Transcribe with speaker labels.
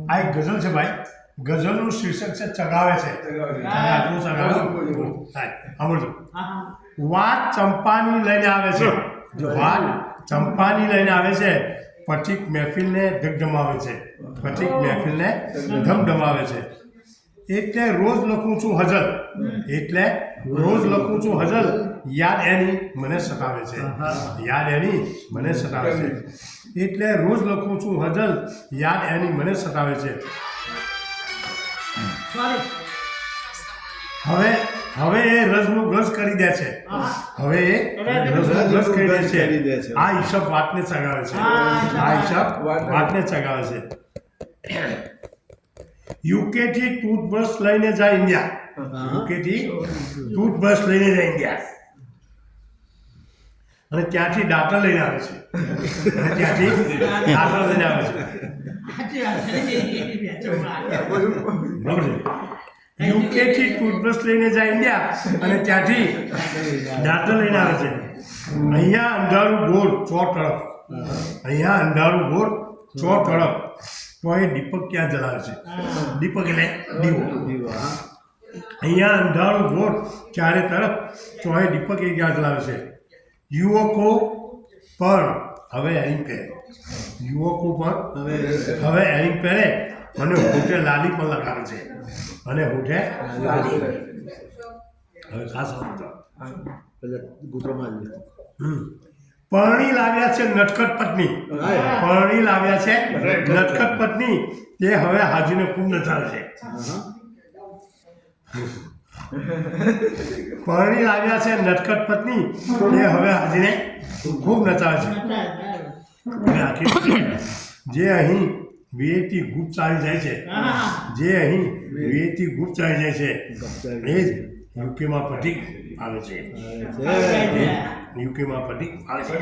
Speaker 1: આ એક ગઝલ છે ભાઈ. ગઝલનું શીર્ષક છે ચગાવે છે. આટલું ચગાવ્યું થાય. સાંભળજો. વાત ચંપાની લઈને આવે છે. વાત ચંપાની લઈને આવે છે. પચીક મહેફિલને ધગધમાવે છે. પચીક મહેફિલને ધમધમાવે છે. એટલે રોજ લખું છું હજલ. એટલે રોજ લખું છું હજલ. યાદ એની મને સતાવે છે. યાદ એની મને સતાવે છે. એટલે રોજ લખું છું હજલ. યાદ એની મને સતાવે છે. હવે એ રસનું ગસ કરી દે છે. હવે એ રસનું ગસ કરી દે છે. આ હિસાબ વાતને ચગાવે છે. આ હિસાબ વાતને ચગાવે છે. યુકે થી ટૂથબ્રશ લઈને જાય ઇન્ડિયા. યુકે થી ટૂથબ્રશ લઈને જાય ઇન્ડિયા. અને ત્યાંથી દાંતર લઈને આવે છે. અને ત્યાંથી દાંતર લઈને આવે છે. બરાબર છે. યુકે થી ટૂથબ્રશ લઈને જાય ઇન્ડિયા અને ત્યાંથી દાંતર લઈને આવે છે. અહીંયા અંધારું ગોળ ચો તરફ. અહીંયા અંધારું ગોળ ચો તરફ. તો એ દીપક ક્યાં જલાવે છે? દીપક એટલે દીવો. અહીંયા અંધારું ગોળ ચારે તરફ. તો એ દીપક એ ક્યાં જલાવે છે? યુવકો પણ હવે અહીં પહેરે. યુવકો પણ હવે અહીં પહેરે અને હોઠે લાલી પણ લગાવે છે. અને હોઠે લાલી. હવે ખાસ પરણી લાવ્યા છે નટખટ પત્ની. પરણી લાવ્યા છે નટખટ પત્ની. તે હવે હાજીને ખૂબ નચાવે છે. પરણી લાવ્યા છે નટખટ પત્ની. તે હવે હાજીને ખૂબ નચાવે છે. જે અહીં વિયેતી ગુપ્ત ચાલી જાય છે. જે અહીં વિયેતી ગુપ્ત ચાલી જાય છે એ જ યુકેમાં પટીક આવે છે. યુકેમાં પટીક આવે છે.